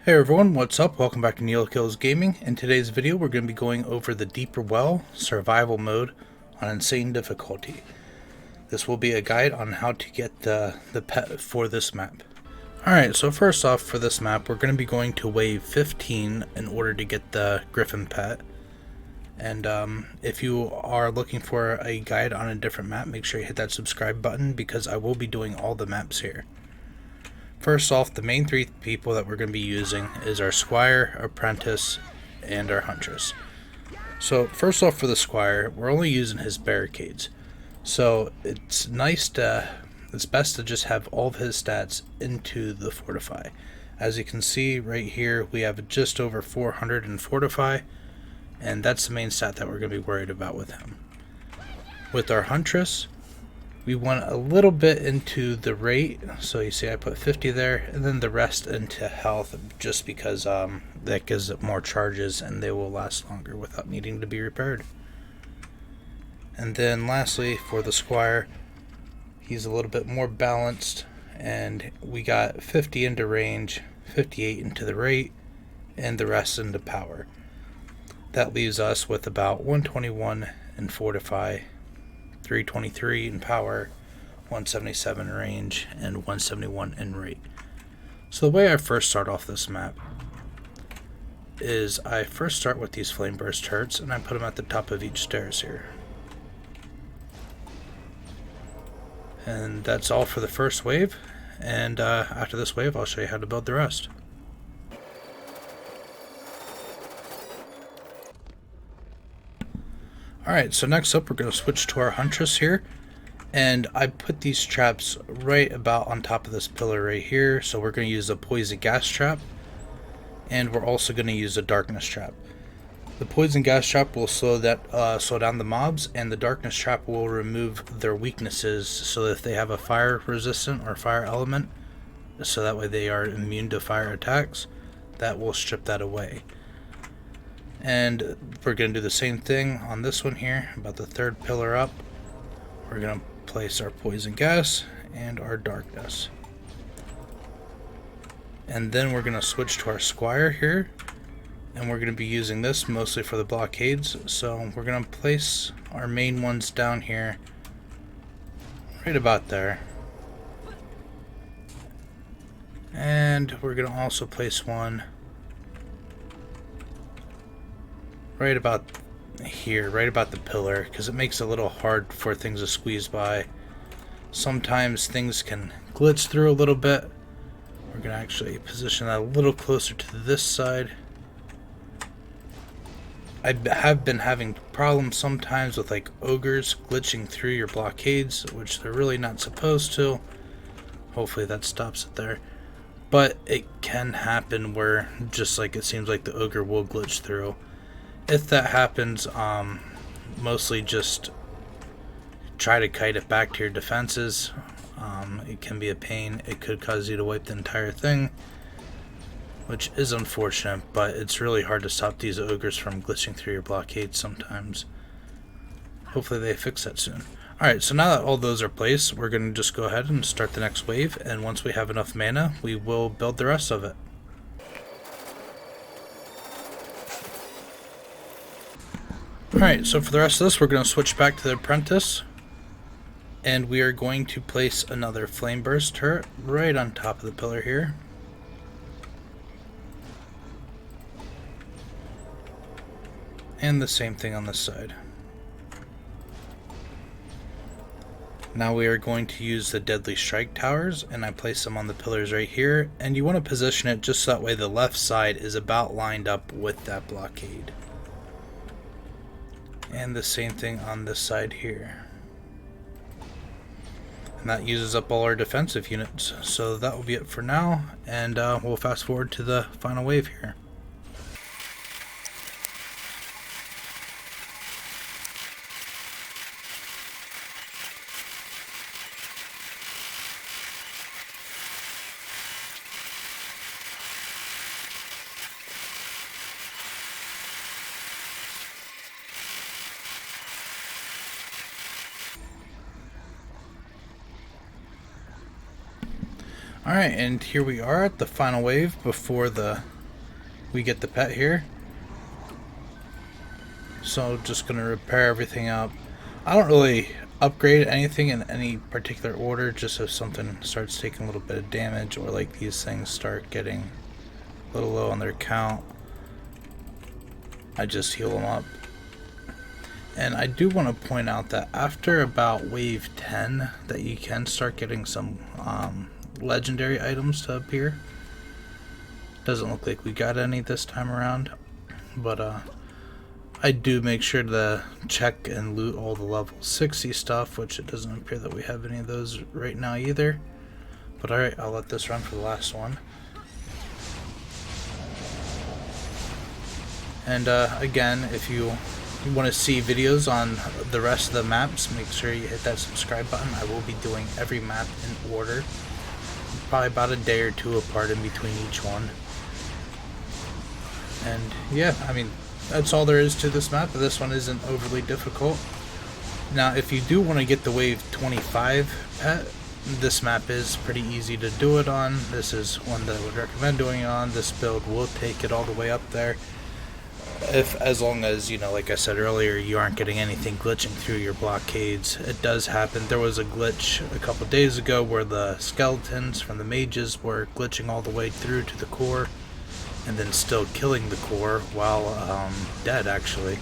Hey everyone, what's up? Welcome back to Neokills Gaming. In today's video, we're going to be going over the Deeper Well Survival Mode on Insane Difficulty. This will be a guide on how to get the pet for this map. Alright, so first off for this map, we're going to be going to wave 15 in order to get the Griffin pet. And if you are looking for a guide on a different map, make sure you hit that subscribe button because I will be doing all the maps here. First off, the main three people that we're going to be using is our Squire, Apprentice, and our Huntress. So first off for the Squire, we're only using his barricades. So it's best to just have all of his stats into the Fortify. As you can see right here, we have just over 400 in Fortify, and that's the main stat that we're going to be worried about with him. With our Huntress, we went a little bit into the rate, so you see I put 50 there, and then the rest into health, just because that gives it more charges and they will last longer without needing to be repaired. And then lastly, for the Squire, he's a little bit more balanced, and we got 50 into range, 58 into the rate, and the rest into power. That leaves us with about 121 in Fortify, 323 in power, 177 in range, and 171 in rate. So the way I first start off this map is I first start with these flame burst turrets and I put them at the top of each stairs here. And that's all for the first wave, and after this wave I'll show you how to build the rest. Alright, so next up we're going to switch to our Huntress here, and I put these traps right about on top of this pillar right here. So we're going to use a poison gas trap, and we're also going to use a darkness trap. The poison gas trap will slow down the mobs, and the darkness trap will remove their weaknesses, so that if they have a fire resistant or fire element, so that way they are immune to fire attacks, that will strip that away. And we're going to do the same thing on this one here, about the third pillar up. We're going to place our poison gas and our darkness. And then we're going to switch to our Squire here, and we're going to be using this mostly for the blockades. So we're going to place our main ones down here, right about there. And we're going to also place one right about here, right about the pillar, because it makes it a little hard for things to squeeze by. Sometimes things can glitch through a little bit. We're going to actually position that a little closer to this side. I have been having problems sometimes with like ogres glitching through your blockades, which they're really not supposed to. Hopefully that stops it there. But it can happen where just like it seems like the ogre will glitch through. If that happens, mostly just try to kite it back to your defenses. It can be a pain. It could cause you to wipe the entire thing, which is unfortunate, but it's really hard to stop these ogres from glitching through your blockades sometimes. Hopefully they fix that soon. Alright, so now that all those are placed, we're going to just go ahead and start the next wave, and once we have enough mana, we will build the rest of it. Alright, so for the rest of this, we're going to switch back to the Apprentice, and we are going to place another Flame Burst turret right on top of the pillar here. And the same thing on this side. Now we are going to use the Deadly Strike Towers, and I place them on the pillars right here, and you want to position it just so that way the left side is about lined up with that blockade. And the same thing on this side here. And that uses up all our defensive units. So that will be it for now, and we'll fast forward to the final wave here. Alright, and here we are at the final wave before the we get the pet here. So just gonna repair everything up. I don't really upgrade anything in any particular order, just if something starts taking a little bit of damage, or like these things start getting a little low on their count, I just heal them up. And I do want to point out that after about wave 10 that you can start getting some legendary items to appear. Doesn't look like we got any this time around, but I do make sure to check and loot all the level 60 stuff, which it doesn't appear that we have any of those right now either. But alright, I'll let this run for the last one. And again, if you want to see videos on the rest of the maps, make sure you hit that subscribe button. I will be doing every map in order, probably about a day or two apart in between each one. And yeah, I mean, that's all there is to this map. This one isn't overly difficult. Now, if you do want to get the wave 25 pet, this map is pretty easy to do it on. This is one that I would recommend doing it on. This build will take it all the way up there. As long as, you know, like I said earlier, you aren't getting anything glitching through your blockades. It does happen. There was a glitch a couple days ago where the skeletons from the mages were glitching all the way through to the core, and then still killing the core while dead, actually.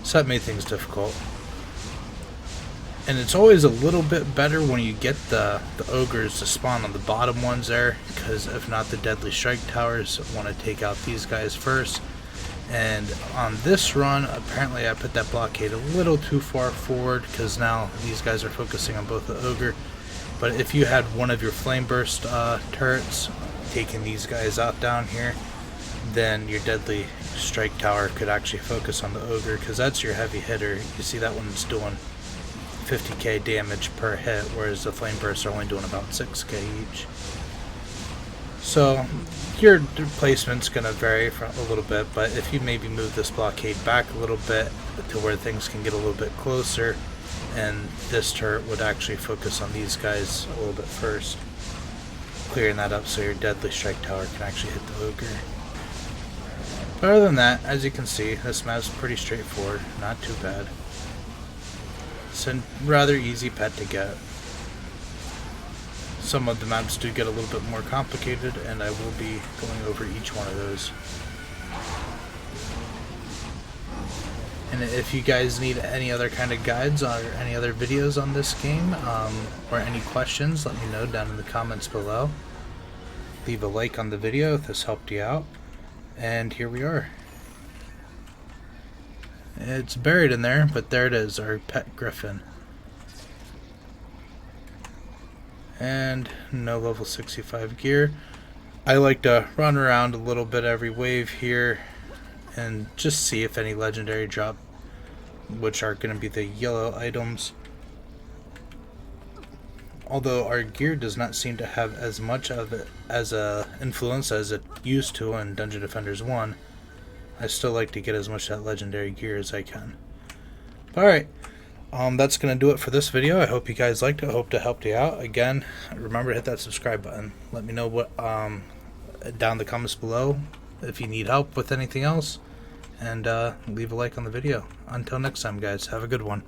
So that made things difficult. And it's always a little bit better when you get the ogres to spawn on the bottom ones there, because if not, the deadly strike towers want to take out these guys first. And on this run, apparently I put that blockade a little too far forward, because now these guys are focusing on both the ogre. But if you had one of your flame burst turrets taking these guys out down here, then your deadly strike tower could actually focus on the ogre, because that's your heavy hitter. You see that one's doing 50k damage per hit, whereas the flame bursts are only doing about 6k each. So your placement's going to vary from a little bit, but if you maybe move this blockade back a little bit to where things can get a little bit closer, and this turret would actually focus on these guys a little bit first, clearing that up so your deadly strike tower can actually hit the ogre. But other than that, as you can see, this map's pretty straightforward, not too bad. It's a rather easy pet to get. Some of the maps do get a little bit more complicated, and I will be going over each one of those. And if you guys need any other kind of guides or any other videos on this game, or any questions, let me know down in the comments below. Leave a like on the video if this helped you out. And here we are. It's buried in there, but there it is, our pet Griffin. And no level 65 gear. I like to run around a little bit every wave here and just see if any legendary drop, which are going to be the yellow items. Although our gear does not seem to have as much of it as a influence as it used to in Dungeon Defenders 1, I still like to get as much of that legendary gear as I can. Alright, that's going to do it for this video. I hope you guys liked it. I hope to help you out. Again, remember to hit that subscribe button. Let me know what down in the comments below if you need help with anything else, and leave a like on the video. Until next time, guys, have a good one.